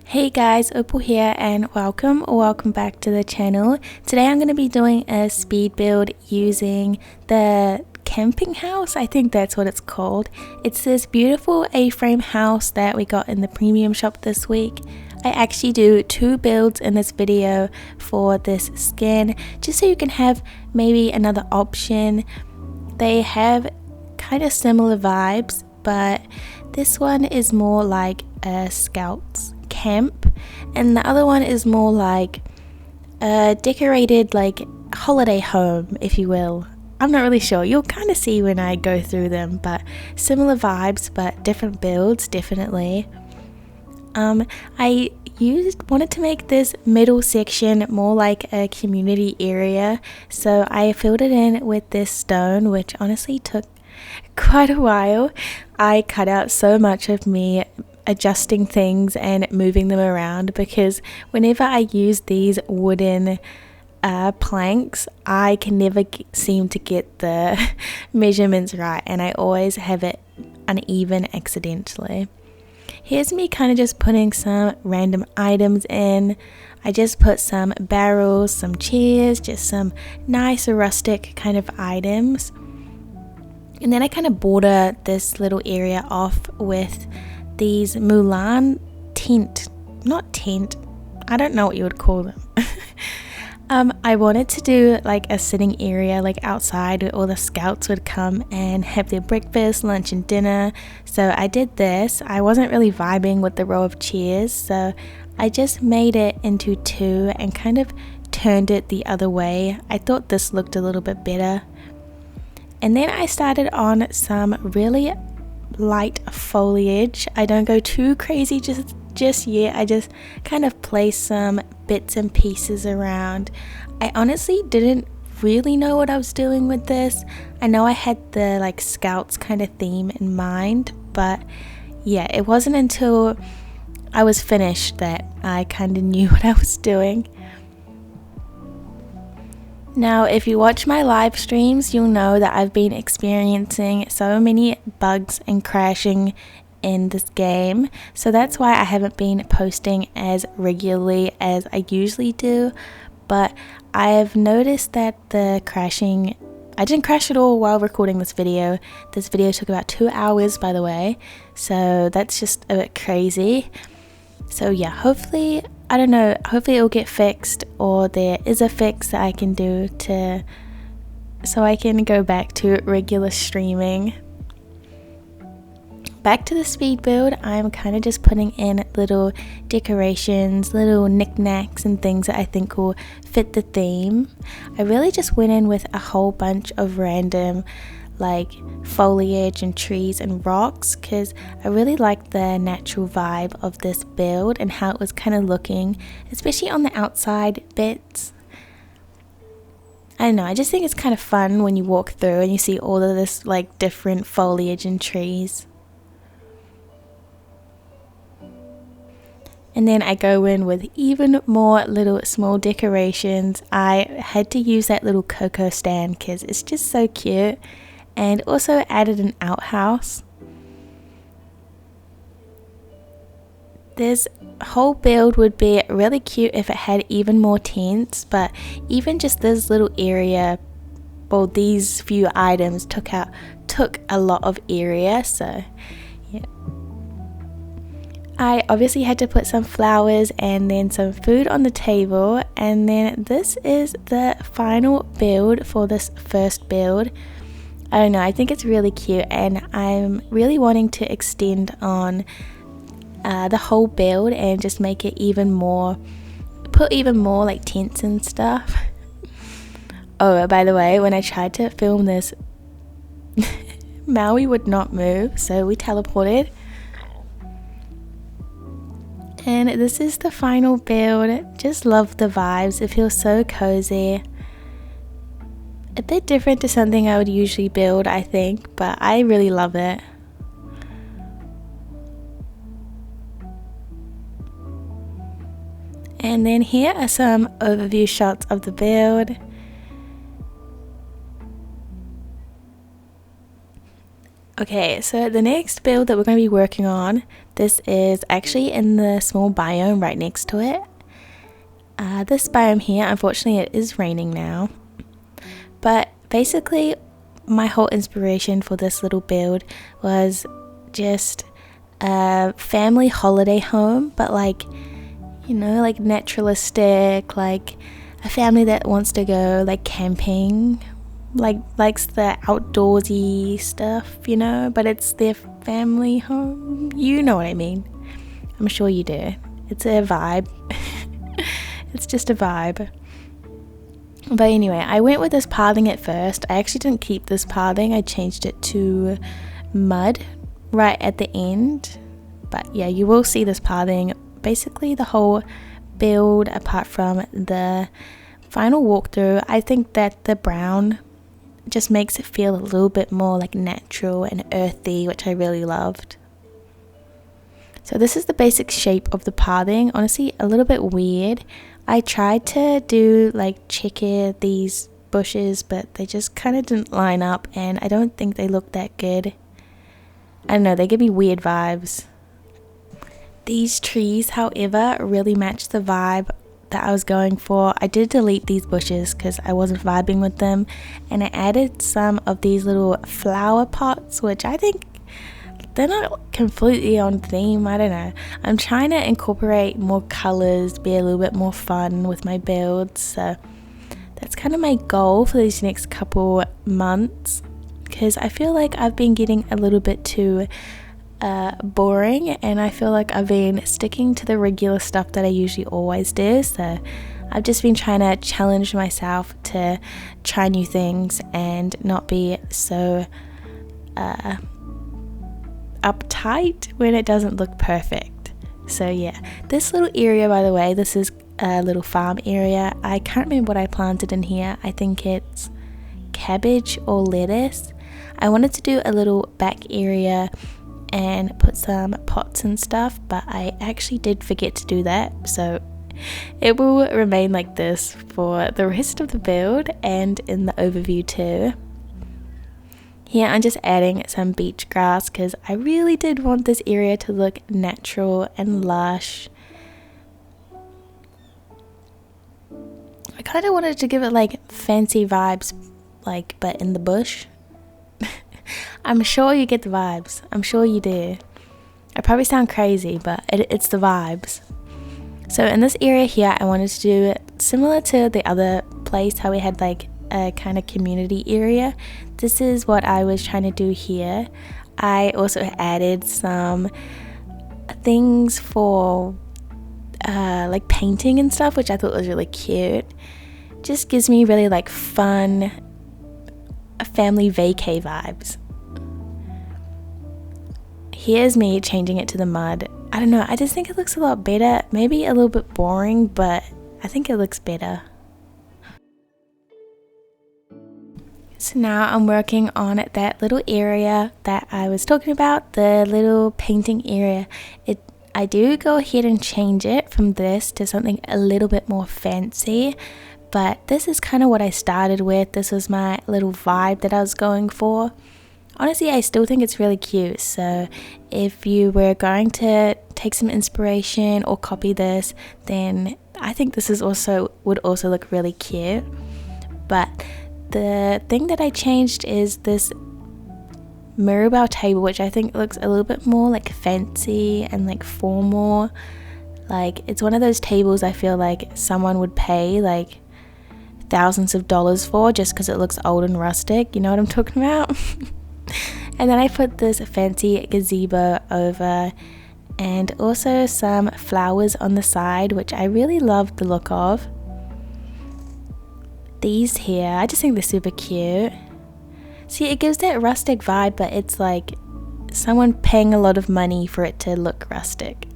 Hey guys, Opal here and welcome back to the channel. Today I'm going to be doing a speed build using the camping house. I think that's what it's called. It's this beautiful A-frame house that we got in the premium shop this week. I actually do 2 builds in this video for this skin just so you can have maybe another option. They have kind of similar vibes, but this one is more like a Scouts camp and the other one is more like a decorated like holiday home, if you will. I'm not really sure, you'll kind of see when I go through them, but similar vibes but different builds definitely. I wanted to make this middle section more like a community area, so I filled it in with this stone, which honestly took quite a while. I cut out so much of me adjusting things and moving them around because whenever I use these wooden planks, I can never seem to get the measurements right and I always have it uneven accidentally. Here's me kind of just putting some random items in. I just put some barrels, some chairs, just some nice rustic kind of items. And then I kind of border this little area off with these Mulan I don't know what you would call them. I wanted to do like a sitting area like outside where all the scouts would come and have their breakfast, lunch and dinner. So I did this. I wasn't really vibing with the row of chairs, so I just made it into 2 and kind of turned it the other way. I thought this looked a little bit better. And then I started on some really light foliage. I don't go too crazy just yet. I just kind of place some bits and pieces around. I honestly didn't really know what I was doing with this. I know I had the like Scouts kind of theme in mind, but yeah, it wasn't until I was finished that I kind of knew what I was doing. Now, if you watch my live streams, you'll know that I've been experiencing so many bugs and crashing in this game. So that's why I haven't been posting as regularly as I usually do. But I've noticed that the crashing, I didn't crash at all while recording this video. This video took about 2 hours, by the way. So that's just a bit crazy. So yeah, hopefully it'll get fixed, or there is a fix that I can do so I can go back to regular streaming. Back to the speed build, I'm kind of just putting in little decorations, little knickknacks and things that I think will fit the theme. I really just went in with a whole bunch of random like foliage and trees and rocks because I really liked the natural vibe of this build and how it was kind of looking, especially on the outside bits. I don't know, I just think it's kind of fun when you walk through and you see all of this like different foliage and trees. And then I go in with even more little small decorations. I had to use that little cocoa stand because it's just so cute. And also added an outhouse. This whole build would be really cute if it had even more tents, but even just this little area, well, these few items took a lot of area, so yeah. I obviously had to put some flowers and then some food on the table, and then this is the final build for this first build. I don't know, I think it's really cute and I'm really wanting to extend on the whole build and just make it even more, put even more like tents and stuff. Oh, by the way, when I tried to film this, Maui would not move, so we teleported. And this is the final build. Just love the vibes, it feels so cozy. A bit different to something I would usually build, I think, but I really love it. And then here are some overview shots of the build. Okay, so the next build that we're going to be working on, this is actually in the small biome right next to it. This biome here, unfortunately it is raining now, but basically my whole inspiration for this little build was just a family holiday home, but like, you know, like naturalistic, like a family that wants to go like camping, like likes the outdoorsy stuff, you know, but it's their family home. You know what I mean. I'm sure you do. It's a vibe. It's just a vibe. But anyway, I went with this pathing at first. I actually didn't keep this pathing. I changed it to mud right at the end. But yeah, you will see this pathing basically the whole build apart from the final walkthrough. I think that the brown just makes it feel a little bit more like natural and earthy, which I really loved. So this is the basic shape of the pathing. Honestly, a little bit weird. I tried to do like checker these bushes, but they just kind of didn't line up, and I don't think they look that good. I don't know, they give me weird vibes. These trees, however, really match the vibe that I was going for. I did delete these bushes because I wasn't vibing with them, and I added some of these little flower pots, which I think they're not completely on theme. I don't know. I'm trying to incorporate more colors, be a little bit more fun with my builds. So that's kind of my goal for these next couple months, because I feel like I've been getting a little bit too boring, and I feel like I've been sticking to the regular stuff that I usually always do. So I've just been trying to challenge myself to try new things and not be so uptight when it doesn't look perfect. So yeah, this little area, by the way, this is a little farm area. I can't remember what I planted in here. I think it's cabbage or lettuce. I wanted to do a little back area and put some pots and stuff, but I actually did forget to do that, so it will remain like this for the rest of the build and in the overview too. Here I'm just adding some beach grass because I really did want this area to look natural and lush. I kind of wanted to give it like fancy vibes, like, but in the bush. I'm sure you get the vibes. I'm sure you do. I probably sound crazy, but it's the vibes. So in this area here, I wanted to do it similar to the other place, how we had like a kind of community area. This is what I was trying to do here. I also added some things for like painting and stuff, which I thought was really cute. Just gives me really like fun family vacay vibes. Here's me changing it to the mud. I don't know, I just think it looks a lot better. Maybe a little bit boring, but I think it looks better. So now I'm working on that little area that I was talking about, the little painting area. I do go ahead and change it from this to something a little bit more fancy, but this is kind of what I started with. This was my little vibe that I was going for. Honestly, I still think it's really cute, so if you were going to take some inspiration or copy this, then I think this would also look really cute. But the thing that I changed is this Mirabelle table, which I think looks a little bit more like fancy and like formal. Like, it's one of those tables I feel like someone would pay like thousands of dollars for just because it looks old and rustic. You know what I'm talking about? And then I put this fancy gazebo over, and also some flowers on the side, which I really love the look of. These here, I just think they're super cute. See, it gives that rustic vibe, but it's like someone paying a lot of money for it to look rustic.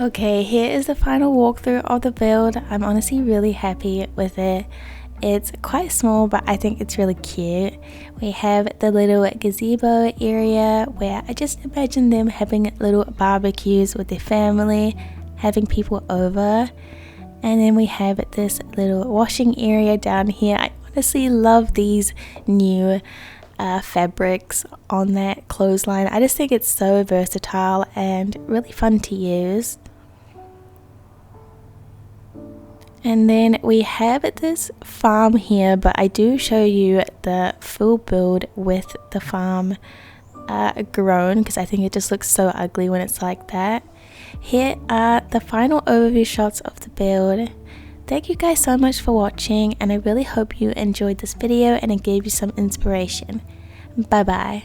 Okay, here is the final walkthrough of the build. I'm honestly really happy with it. It's quite small, but I think it's really cute. We have the little gazebo area where I just imagine them having little barbecues with their family, having people over. And then we have this little washing area down here. I honestly love these new fabrics on that clothesline. I just think it's so versatile and really fun to use. And then we have this farm here, but I do show you the full build with the farm grown because I think it just looks so ugly when it's like that. Here are the final overview shots of the build. Thank you guys so much for watching, and I really hope you enjoyed this video and it gave you some inspiration. Bye bye.